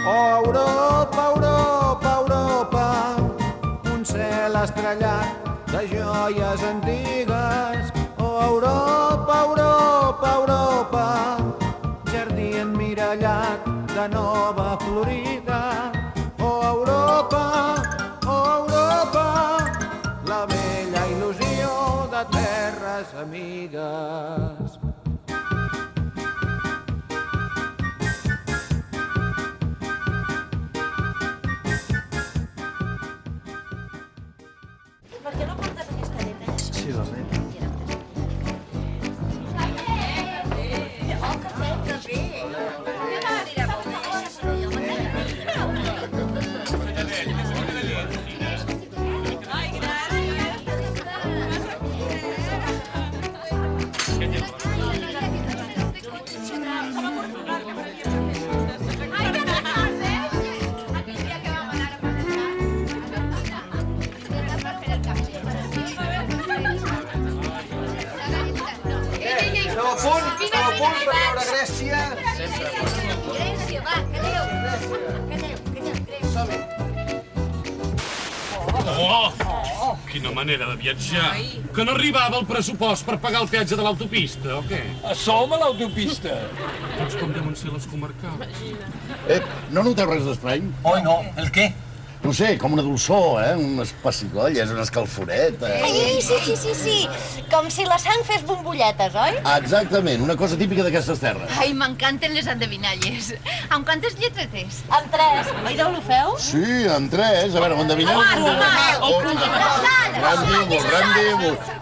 Oh, Europa, Europa, Europa, un cel estrellat de joies antigues. Oh, Europa, Europa, Europa, jardí emmirallat de nova florida. Oh, Europa, la vella il·lusió de terres amigues. Per què no portes aquesta lletra? Sí, la lletra. Oh, que fet, que bé! Jo m'agradaria molt això, Esteu a punt per veure Grècia? Grècia, va, calleu. Som-hi. Oh! Quina manera de viatjar. Que no arribava el pressupost per pagar el peatge de l'autopista, o què? Som a l'autopista. Doncs com deuen ser les comarcals. No noteu res d'estrany? Oi, no. El què? No sé, com una dolçor, unes pessigolles, un escalforet. Ai, sí. Com si la sang fes bombolletes, oi? Exactament, una cosa típica d'aquestes terres. Ai, m'encanten les endevinalles. Amb quantes lletretes? Amb 3. Oi, ho feu? Sí, amb 3. A veure, ho endevineu?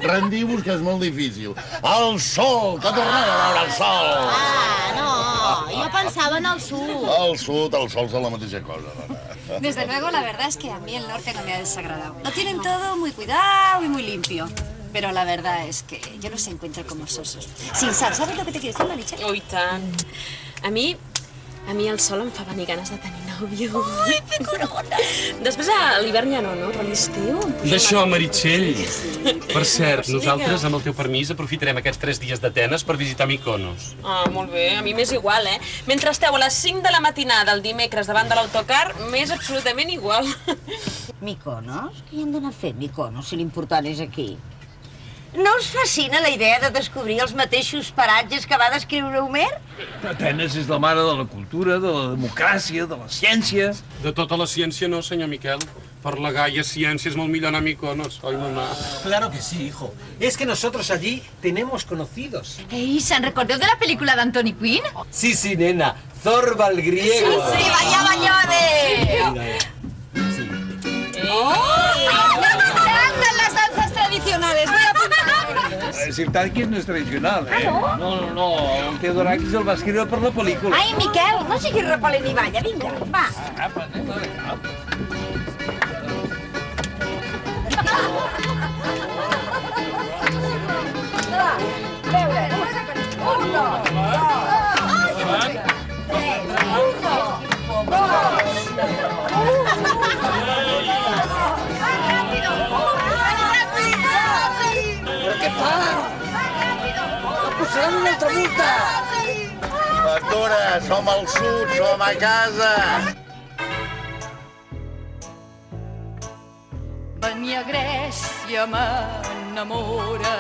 Rendiu-vos, que és molt difícil. El sol, que tornem a veure el sol. Ah, no, jo pensava en el sud. El sud, el sol són la mateixa cosa, dona. Desde luego, la verdad es que a mí el norte no me ha desagradado. Lo tienen todo muy cuidado y muy limpio. Pero la verdad es que yo los encuentro como sosos. Sin sal, ¿sabes lo que te quiero decir, Marichel? Oh, i tant. A mi el sol em fa venir ganes de tenir nòvio. Ai, picorona! Després a l'hivern ja no, però a l'estiu... D'això, Meritxell. Per cert, nosaltres, amb el teu permís, aprofitarem aquests 3 dies d'Atenes per visitar Mykonos. Ah, molt bé, a mi m'és igual, eh? Mentre esteu a les 5 de la matinada el dimecres davant de l'autocar, m'és absolutament igual. Mykonos? Què hi han d'anar a fer, Mykonos, si l'important és aquí? No us fascina la idea de descobrir els mateixos paratges que va descriure Homer? Atenes és la mare de la cultura, de la democràcia, de la ciència. De tota la ciència no, senyor Miquel. Per la Gaia ciència és molt millor anar a Mykonos, oi, mamà? Claro que sí, hijo. Es que nosotros allí tenemos conocidos. Ey, ¿se han recordado de la película de Anthony Quinn? Sí, nena. Zorba el griego. Sí, vaya Ballode! ¡Me encantan las danzas tradicionales! Voy a apuntar. Sirtàquis no és tradicional, eh? No. El Teodorakis el va escriure per la pel·lícula. Ai, Miquel, no siguis repel·lent i balla, vinga, va. Però què fa? No posaran una altra multa! Ventura, som al sud, som a casa. Venir a Grècia m'enamora,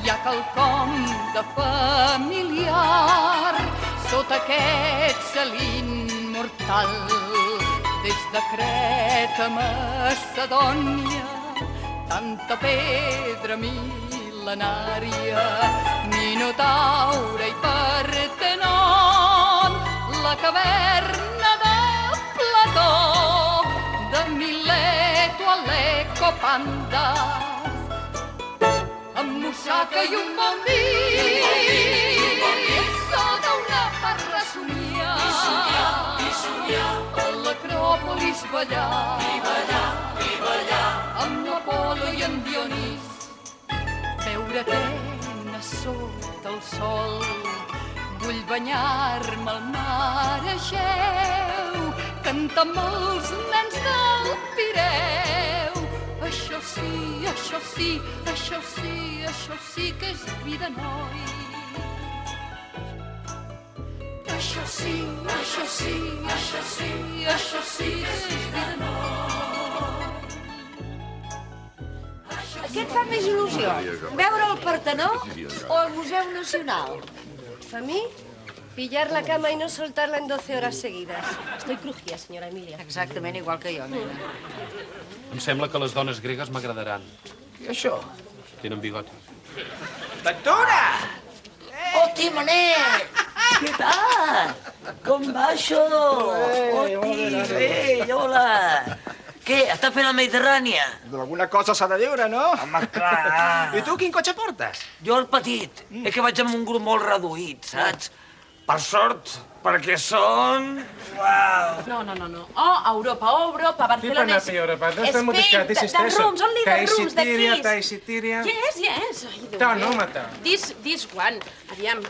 hi ha quelcom de familiar sota aquest cel immortal. Des de Creta a Macedònia, tanta pedra mil·lenària, Minotaure i Partenon, la caverna de Plató, de Mileto a l'Ecopandas, amb Mussaca i un bon vi, sota una parra somiar, a l'Acròpolis ballar, amb l'Apolo i en Dionís, veure Atenes sota el sol, vull banyar-me al mar Egeu, cantar amb els nens del Pireu. Això sí que és vida, noi. això sí, això sí, això sí, això sí és vida nova. Què et fa més il·lusió? Veure el Partenó o el Museu Nacional? ¿A mí? Pillar la cama y no soltarla en 12 horas seguidas. Estoy crujida, señora Emilia. Exactament igual que jo, nena. Em sembla que les dones gregues m'agradaran. I això? Tenen bigoti. Doctora! Oh, Timonet! Què tal? Com va això? Hola! Què, està fent la Mediterrània? Alguna cosa s'ha de veure, no? Home, clar! I tu quin cotxe portes? Jo el petit. És que vaig amb un grup molt reduït, saps? Per sort, perquè són... Uau! No. Oh, Europa, Barcelona... Europa, Spain, the rooms, only the rooms, the keys. Taisitiria. Yes. Ai, Ta, no, mata. This one. Aviam.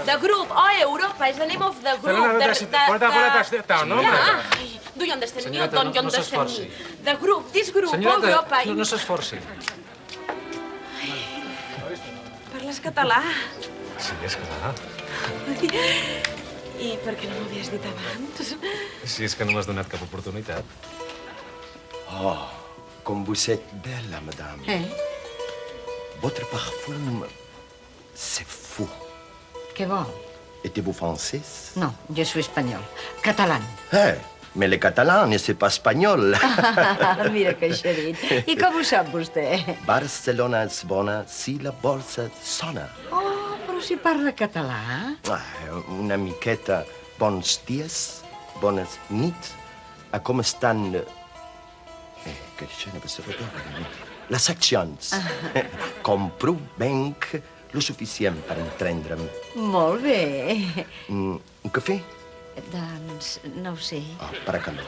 The group. Oh, Europa is the name of the group. No, Do you understand me or Senyoreta, don't you no understand s'esforci. me? The group, this group, Senyoreta, Europa... no s'esforci. Parles català? Sí, és clar. I per què no m'havies dit abans? Si és que no m'has donat cap oportunitat. Oh, comme vous êtes belle, madame. Votre parfum, c'est fou. Què vol? Êtes-vous française? No, jo soy espanyol. Catalán. Mais le catalan, c'est pas espagnol. Mira que xerit. I com ho sap vostè? Barcelona és bona si la borsa sona. Oh, però si parla català. Una miqueta. Bons dies, bones nits. Com estan... Que això no va ser les accions. Compro, venc, lo suficient per entendre'm. Molt bé. Un cafè? Doncs no ho sé. Per a calor.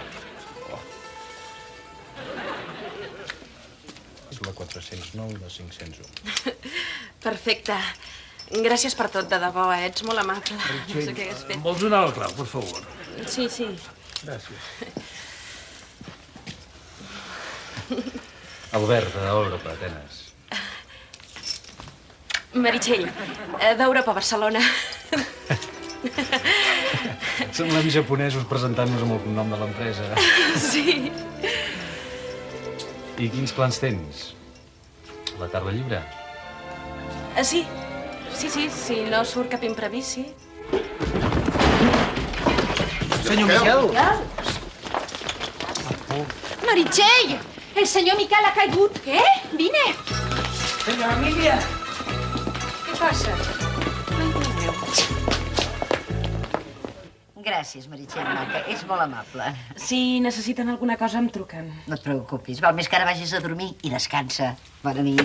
És la 409 de 501. Perfecte. Gràcies per tot, de debò, ets molt amable. No sé què hagués fet. Vols donar el clau, per favor? Sí. Gràcies. Albert, d'Europa, Atenes. Meritxell, d'Europa, Barcelona. Semblem japonesos presentant-nos amb el cognom de l'empresa. Sí. I quins plans tens? La tarda lliure? Sí, si no surt cap imprevist, sí. Senyor Miquel! Meritxell! El senyor Miquel ha caigut. Què? Vine! Senyora Emília! Què passa? Gràcies, Meritxell, maca. Ets molt amable. Si necessiten alguna cosa, em truquen. No et preocupis. Val més que ara vagis a dormir i descansa. Bona nit.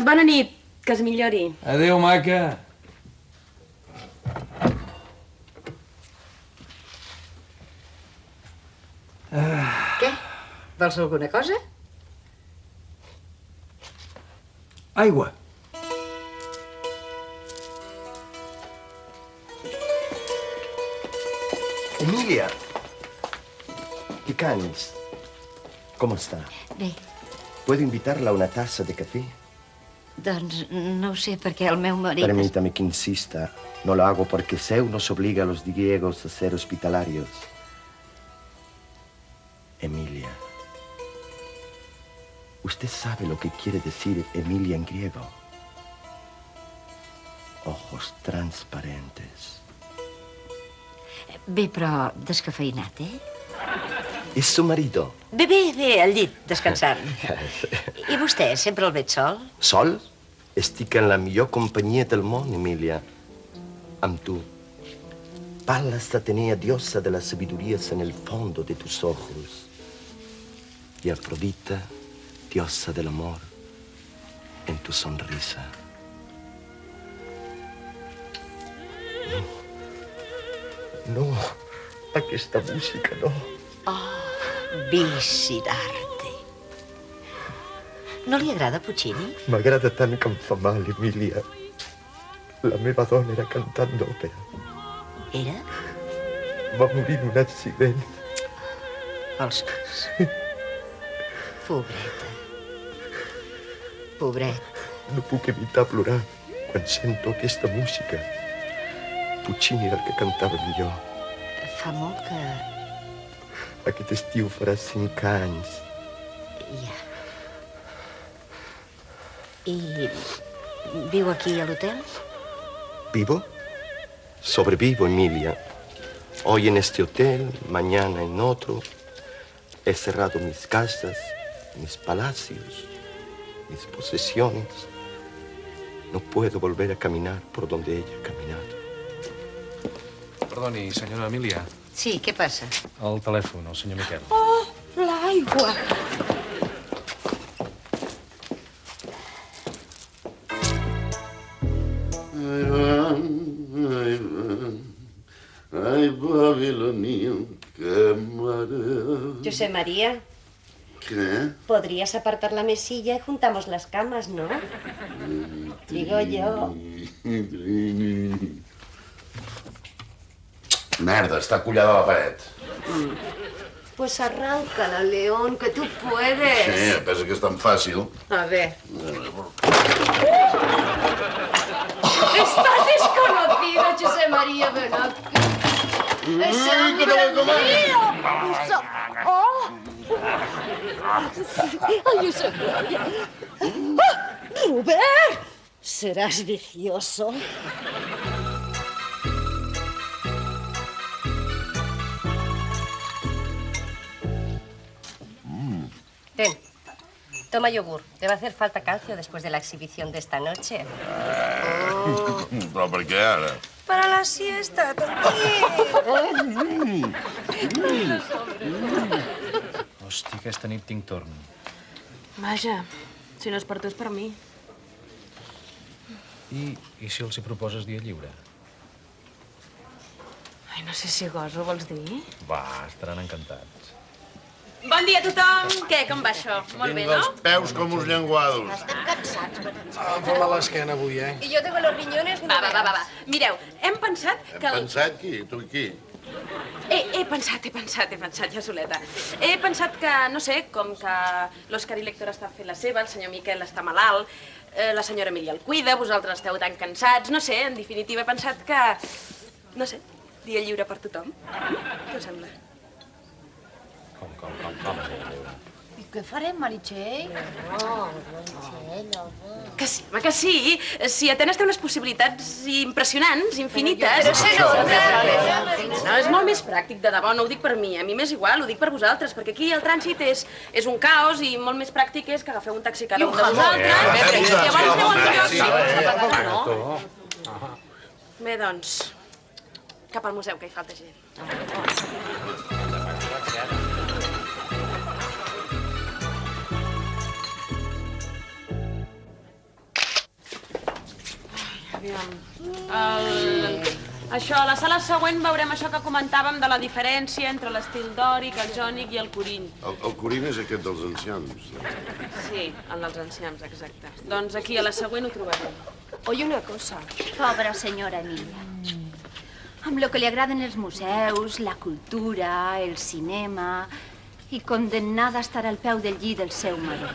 Bona nit, que es millori. Adéu, maca. Què? Vols alguna cosa? Aigua. Emilia! Picanis. ¿Cómo está? Bé, ¿Puedo invitarla a una taza de café? doncs no ho sé, perquè el meu marit... Permítame que insista. No lo hago porque Zeus nos obliga a los griegos a ser hospitalarios. Emilia. ¿Usted sabe lo que quiere decir Emilia en griego? Ojos transparentes. Bé, però descafeïnat, ¿Es su marido? Bé, al llit, descansant. I vostè, sempre el veig sol? Sol? Estic en la millor companyia del món, Emilia. Amb tu. Pallas Atenea, diosa de la sabiduría, en el fondo de tus ojos. Y Afrodita, diosa del amor, en tu sonrisa. No, aquesta música no. Vici d'arte. No li agrada Puccini? M'agrada tant que em fa mal, Emilia. La meva dona era cantant d'òpera. Era? Va morir en un accident. Vols cas? Pobreta. Pobret. No puc evitar plorar quan sento aquesta música. Puccini era el que cantava millor. Fa molt que... Aquest estiu farà 5 anys. Ja. I viu aquí a l'hotel? ¿Vivo? Sobrevivo, Emilia. Hoy en este hotel, mañana en otro. He cerrado mis casas, mis palacios, mis posesiones. No puedo volver a caminar por donde ella ha caminado. Perdoni, senyora Emília. Sí, què passa? El telèfon, el senyor Miquel. Oh, l'aigua! Ai, Babilonia, qué maravilla. José María, ¿Qué? ¿podrías apartar la mesilla y juntamos las camas, no? Digo yo. Merda, està collada a la paret. Pues arráncala, León, que tú puedes. Sí, pensa que és tan fàcil. A ver. Estás desconocido, José María, ven aquí. ¡Es hombre mío! ¡Oh! ¡Ay, José María! ¡Rubén! Serás vicioso. Ten, toma yogur. Te va a hacer falta calcio después de la exhibición de esta noche. Però per què ara? Para la siesta, Hòstia, aquesta nit tinc torn. Vaja, si no és per tu, és per mi. I si els hi proposes dia lliure? Ai, no sé si goso, vols dir? Va, estaran encantats. Bon dia a tothom! Què, com va això? Molt bé, no? Tinc els peus com uns llenguados. Estem cansats. Em fa mal l'esquena avui, eh? Y yo tengo los riñones... Va. Mireu, hem pensat que... Hem pensat qui? Tu i qui? He pensat, ja soleta. He pensat que, no sé, com que l'Òscar i l'Héctor estan fent la seva, el senyor Miquel està malalt, la senyora Emília el cuida, vosaltres esteu tan cansats, no sé, en definitiva he pensat que... No sé, dia lliure per tothom. Què us sembla? Com. ¿Y qué farem, Meritxell? Que sí, home, que sí. Si Atenes té unes possibilitats impressionants, infinites... Però se nota. No, és molt més pràctic, de debò, no ho dic per mi. A mi m'és igual, ho dic per vosaltres, perquè aquí el trànsit és un caos i molt més pràctic és que agafeu un taxi cada un de vosaltres. Llavors aneu al lloc... No? Bé, doncs, cap al museu, que hi falta gent. Això, a la sala següent veurem això que comentàvem de la diferència entre l'estil dòric, el jònic i el corint. El corint és aquest dels ancians. Sí, el dels ancians, exacte. Doncs aquí, a la següent, ho trobarem. Oye, una cosa. Pobra senyora Emilia. Amb lo que li agraden els museus, la cultura, el cinema... i condemnada a estar al peu del llit del seu marit.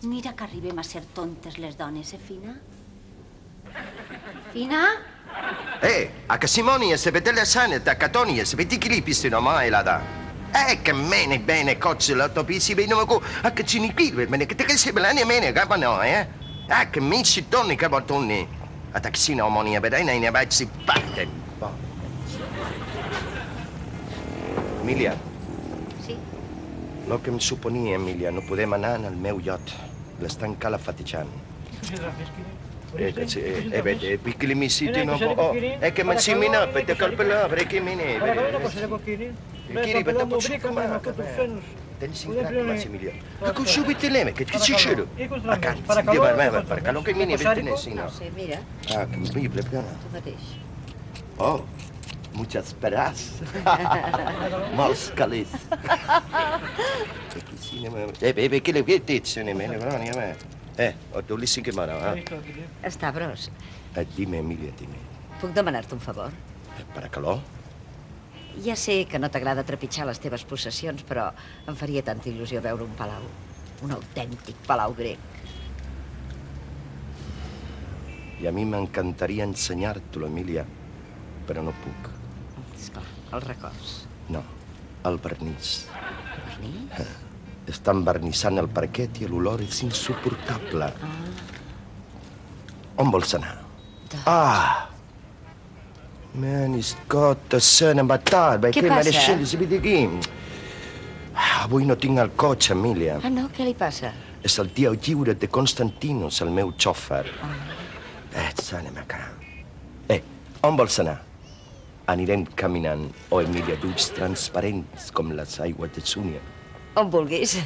Mira que arribem a ser tontes les dones, Fina? Fina? Akka Simonia se vetele sane da Katonia se veti kilipiste no mai la da. Che mene bene cozze la topi si vedono co akka cini qui mene che te se belani mene ga no che minci tonni che bottoni. A taxina omonia vedai ne vai si parte. Emilia. Sí? Lo que em suponia, Emilia, no podem anar al meu iot. L'estan calafatejant. Piccoli mi siti no po. Che man si mina per te calpela, perché mine. Kiri, per te posso come. Tens incrac, mas Emilia. Che subito leme, che ci c'ero. Accanto, per callo che mine vedi sì, no. Sí, mira, Ah, che Biblia, tu mateix. Oh, muchas peras. Molts calés. Che le vietezze nemmeno, no? Tu li sí que m'agrada. Està bros. Dime, Emilia, dime. Puc demanar-te un favor? Per a calor? Ja sé que no t'agrada trepitjar les teves possessions, però em faria tanta il·lusió veure un palau. Un autèntic palau grec. I a mi m'encantaria ensenyar-t'ho, Emília, però no puc. Esclar, els records. No, el vernís. Vernís? Estan vernissant el parquet i l'olor és insuportable. On vols anar? Ah! Man, Scott, sen en battat. Què passa? Avui no tinc el cotxe, Emília. Ah, no? Què li passa? És el dia lliure de Constantinos, el meu xòfer. Se n'anem a casa. On vols anar? Anirem caminant, Emília, d'ulls transparents com les aigües de Súnia. On vulguis.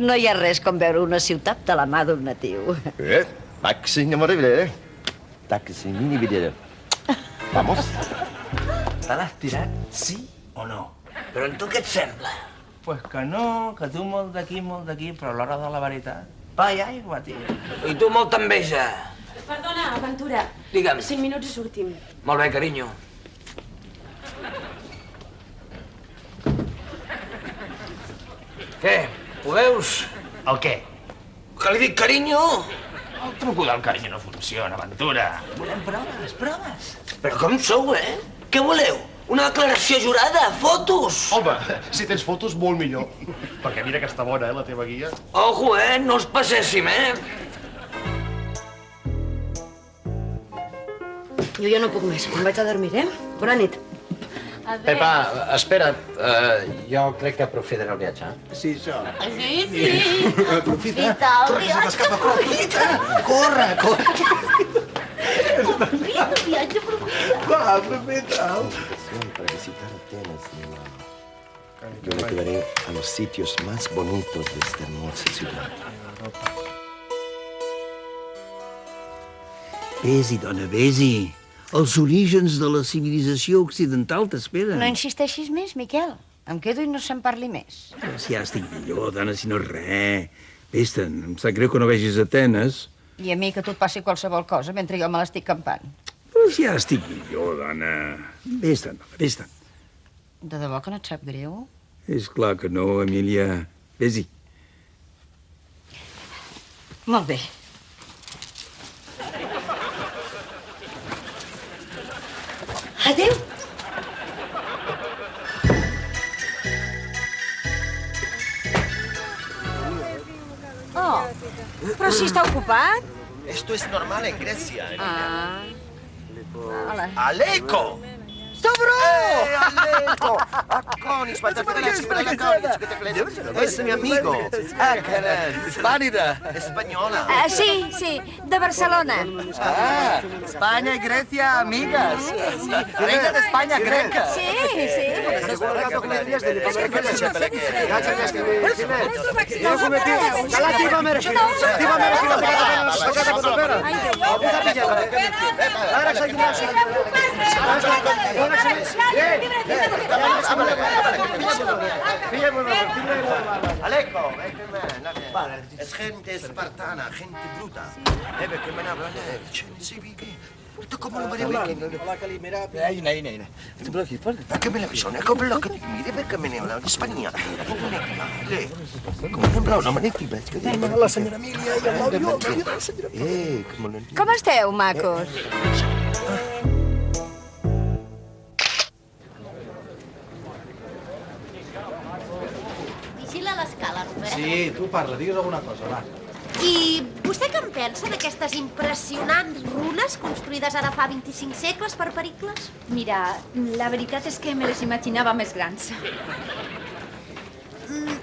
No hi ha res com veure una ciutat de la mà d'un natiu. Taxi, no m'ho vedere. Taxi, mini vedere. Vamos. Te l'has tirat, sí o no? Però en tu què et sembla? Pues que no, que tu molt d'aquí, però a l'hora de la veritat... Pa i aigua, tio. I tu molta enveja. Perdona, Ventura. Digue'm. 5 minuts i sortim. Molt bé, carinyo. Què? Ho veus? El què? Que li dic carinyo? El truco del carinyo no funciona, Ventura. Volem proves, proves. Però com sou, Què voleu? Una declaració jurada? Fotos? Home, si tens fotos, molt millor. Perquè mira que està bona, la teva guia. Ojo, no us passéssim, Jo ja no puc més. Me'n vaig a dormir, Bona nit. Pepa, espera't. Jo crec que aprofitaré el viatge. Sí, això. Sí. Aprofita. Corre, que se t'escapa. Aprofita. Corre, corre. Aprofita, viatge, aprofita. Va, aprofita. Para visitar Atenas, mi mamá. Yo le llevaré a los sitios más bonitos de esta hermosa ciudad. Vés-hi, dona, vés-hi. Els orígens de la civilització occidental t'esperen. No insisteixis més, Miquel. Em quedo i no se'n parli més. Però si ja estic millor, dona, si no és res. Vés-te'n, em sap greu que no vegis Atenes. I a mi que tu et passi qualsevol cosa mentre jo me l'estic campant. Però si ja estic millor, dona. Vés-te'n, dona, vés-te'n. De debò que no et sap greu? És clar que no, Emília. Vés-hi. Molt bé. Adéu. Oh, però si està ocupat. Esto es normal en Grecia, Emília. Hola. ¡Aleco! ¡Sobró! ¡Aleco! Aconis, es mi amigo. Caray. Hispànida. Española. Sí, de Barcelona. España y Grecia, amigas. Reina de España, greca. Sí. Aleco, es gente espartana, gente bruta. Que me habla, ¿cómo lo voy a ver? Que me la persona, como lo que mire, que me habla de España. Como me habla, no me digas. La senyora Emília i el nòvio. Com esteu, macos? Vigila l'escala, Rubén. Sí, tu parla, digues alguna cosa, va. I vostè què en pensa d'aquestes impressionants runes construïdes ara fa 25 segles per Pericles? Mira, la veritat és que me les imaginava més grans.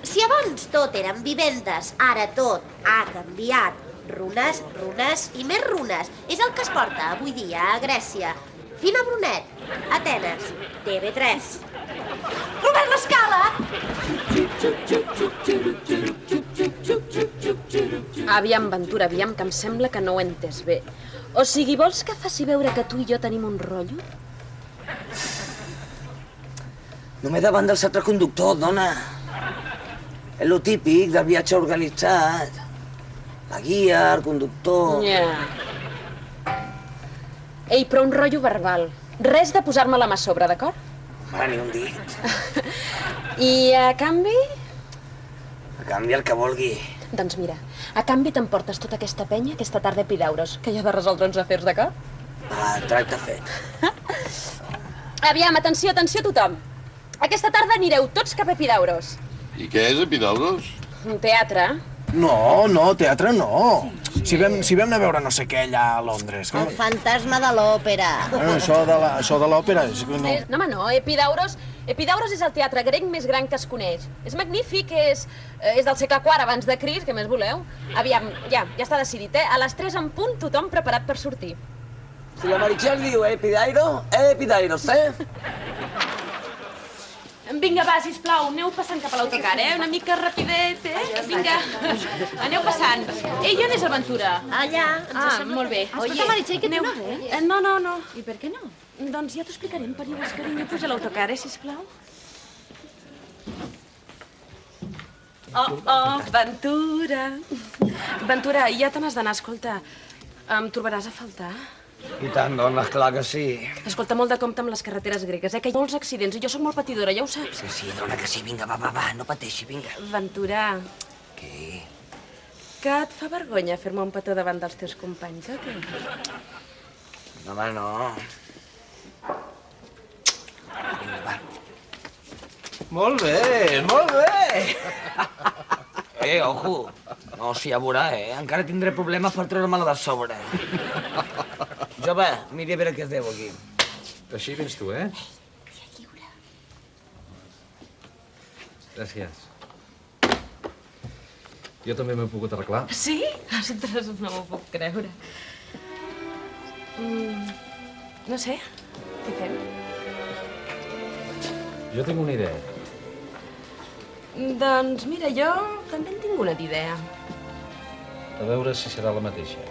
Si abans tot eren vivendes, ara tot ha canviat. Runes, runes i més runes. És el que es porta avui dia a Grècia. Fina Brunet, Atenes, TV3. Robert l'escala! Aviam, Ventura, aviam, que em sembla que no ho he entès bé. O sigui, vols que faci veure que tu i jo tenim un rotllo? Només davant del centre conductor, dona. És lo típic del viatge organitzat. La guia, el conductor... Ja. Ei, però un rotllo verbal. Res de posar-me-la mà a sobre, d'acord? Va, ni un dit. I a canvi? A canvi el que vulgui. Doncs mira, a canvi t'emportes tota aquesta penya aquesta tarda a Epidauros, que hi ha de resoldre uns afers, d'acord? Va, tracte fet. Aviam, atenció, atenció tothom. Aquesta tarda anireu tots cap a Epidauros. I què és Epidauros? Un teatre. No, teatre no. Si vam anar a veure no sé què allà a Londres. El fantasma de l'òpera. Això de l'òpera és que no... No, home, no, Epidauros és el teatre grec més gran que es coneix. És magnífic, és del segle IV abans de Crist, què més voleu? Aviam, ja està decidit, eh? A les 3 en punt, tothom preparat per sortir. Si la Meritxell diu Epidairos, Vinga, va, sisplau, aneu passant cap a l'autocar, Una mica rapidet, Vinga, aneu passant. Ei, on és Aventura? Allà. Molt bé. Escolta, Meritxell, que tu no ves? No. I per què no? Doncs ja t'ho explicarem, Periues, carinyo. Puja a l'autocar, sisplau. Oh, Ventura. Ventura, ja te n'has d'anar, escolta. Em trobaràs a faltar? I tant, dona, clar que sí. Escolta, molt de compte amb les carreteres gregues, que hi ha molts accidents i jo sóc molt patidora, ja ho saps. Sí, dona, que sí, vinga, va, no pateixi, vinga. Ventura. Què? Que et fa vergonya fer-me un petó davant dels teus companys, o què? No, home, no. Vinga, va. Molt bé. Ojo. No, sí, ja veurà, Encara tindré problemes per treure-me-la de sobre. Jove, miri a veure què es deu aquí. Així vens tu, Gràcies. Jo també m'he pogut arreglar. Sí? Ostres, no m'ho puc creure. No sé, què fem? Jo tinc una idea. Doncs mira, jo també en tinc una d'idea. A veure si serà la mateixa.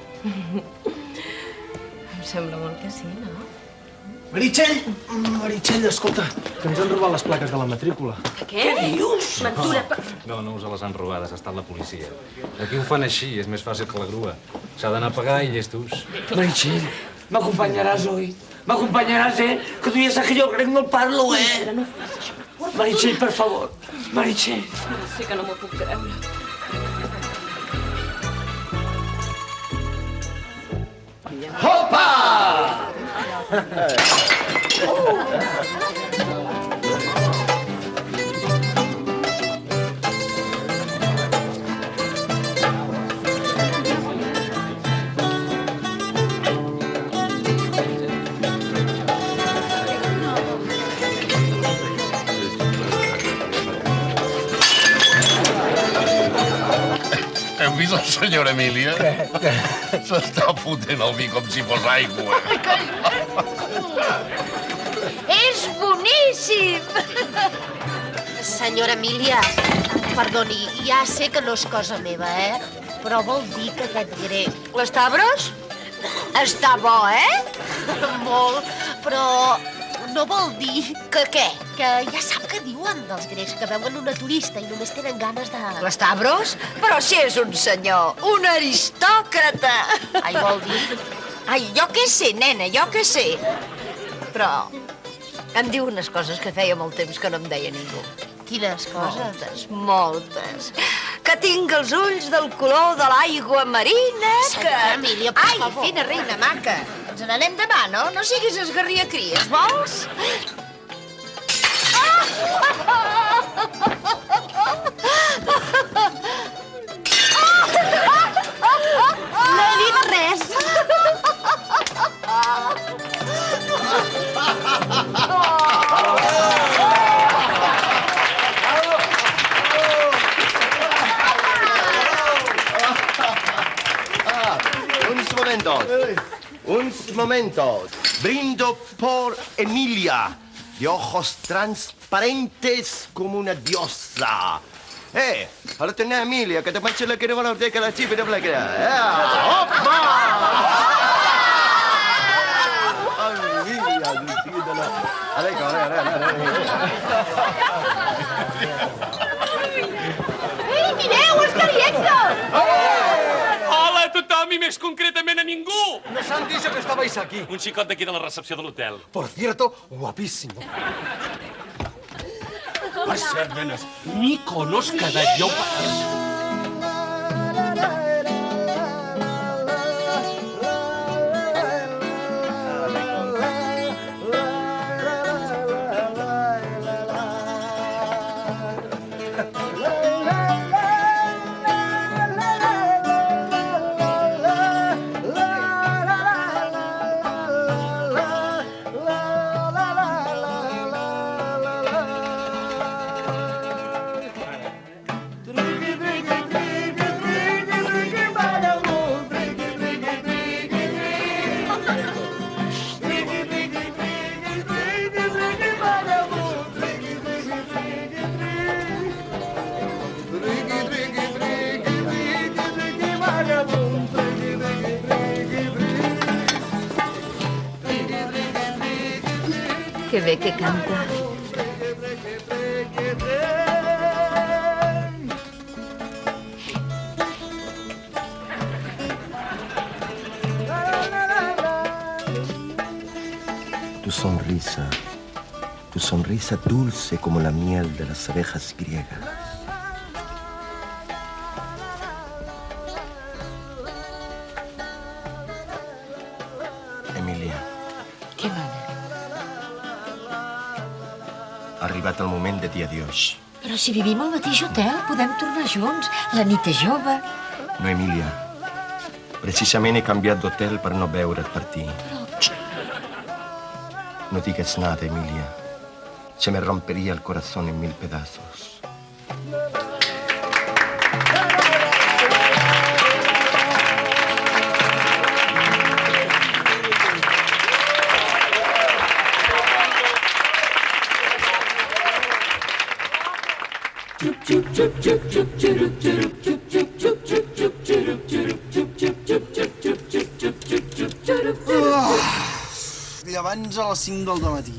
Em sembla molt que sí, no? Meritxell, escolta, que ens han robat les plaques de la matrícula. Què dius? Ventura, No us les han robades, ha estat la policia. Aquí ho fan així, és més fàcil que la grua. S'ha d'anar a pagar i llestos. Meritxell, m'acompanyaràs, oi? M'acompanyaràs, Que tu ja saps que jo crec no el parlo, Meritxell, per favor. Meritxell. Sí que no m'ho puc creure. Opa! Heu vist la senyora Emília? S'està fotent el vi com si fos aigua. És boníssim! Senyora Emília, perdoni, ja sé que no és cosa meva, però vol dir que aquest grec... L'Estavros? Està bo, Molt, però no vol dir que què? Que ja sap què diuen dels grecs, que veuen una turista i només tenen ganes de... L'Estavros? Però si és un senyor, un aristòcrata! Ai, vol dir? Ai, jo què sé, nena, jo què sé. Però em diu unes coses que feia molt temps que no em deia ningú. Quines coses? Moltes. Que tinc els ulls del color de l'aigua marina, que... Senyora Emília, per favor. Ai, fina reina maca, ens n'anem demà, no? No siguis esgarriacries, vols? No he dit res. Uns momentos. Brindo por Emilia, de ojos transparentes como una diosa. Ahora tenés a Emilia, que te manche la que no van a que la chipa y no la que ¡opa! ¡Ay, Emilia, diciéndola! A ver. Ei, mireu, els cariectes! Hola a tothom i més concretament a ningú! No han dicho que estabais aquí. Un xicot d'aquí de la recepció de l'hotel. Por cierto, guapísimo. Per cert, nenes, Mykonos cada llop... Que bé que canta. Tu sonrisa dulce como la miel de las abejas griegas. Emília. Què, mare? Ha arribat el moment de dir adiós. Però si vivim al mateix hotel, podem tornar junts. La nit és jove. No, Emília. Precisament he canviat d'hotel per no veure't partir. No digues nada, Emilia. Se me rompería el corazón en 1000 pedazos. Llevants a les 5 del matí.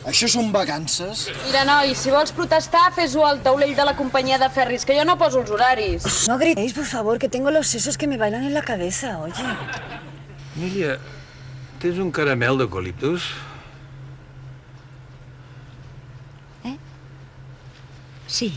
Això són vacances? Mira, noi, si vols protestar, fes-ho al taulell de la companyia de ferris, que jo no poso els horaris. No gritéis, por favor, que tengo los sesos que me bailan en la cabeza, oye. Emília, tens un caramel d'eucaliptus? Sí.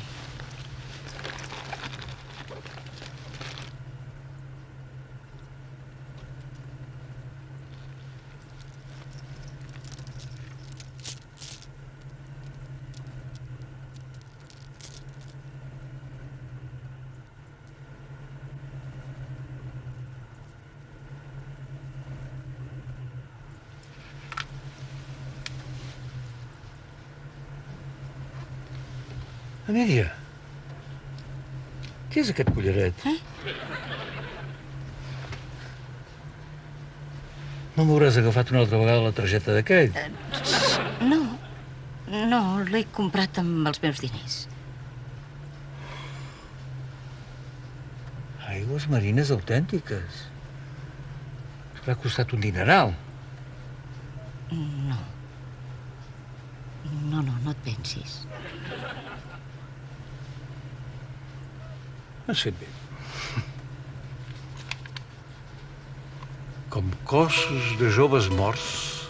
Emília, què és aquest collaret? No m'hauràs agafat una altra vegada la targeta d'aquell? No, l'he comprat amb els meus diners. Aigües marines autèntiques. T'ha costat un dineral. No et pensis. Has fet bé. Com cossos de joves morts,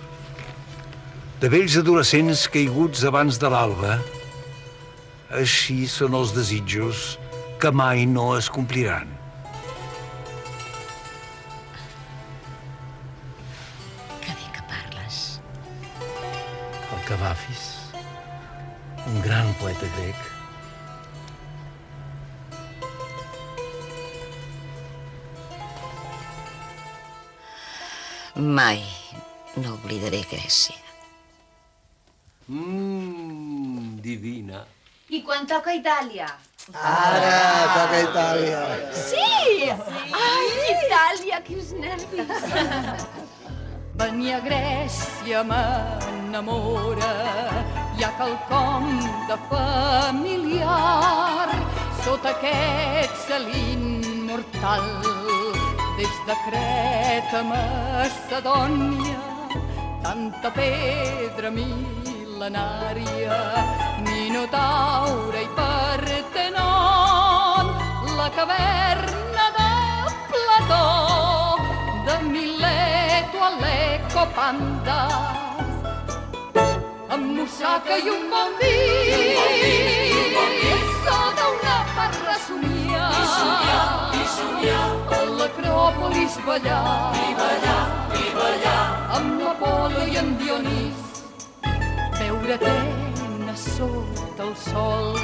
de vells adolescents caiguts abans de l'alba, així són els desitjos que mai no es compliran. Que bé que parles. El Cavafis, un gran poeta grec, mai no oblidaré Grècia. Divina. I quan toca Itàlia? Ara toca Itàlia. Sí! Ai, Itàlia, quins nervis! Venir a Grècia m'enamora, hi ha quelcom de familiar sota aquest cel immortal. Des de Creta a Macedònia, tanta pedra mil·lenària, Minotaure i Partenon, la caverna de Plató, de Milet bandes, amb mussaca i un bon vi, sota una parra somiar, a l'Acròpolis ballar, amb l'Apolo i en Dionís, veure Atenes sota el sol.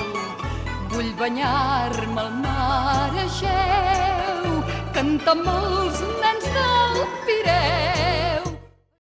Vull banyar-me al mar Egeu, cantar amb els nens del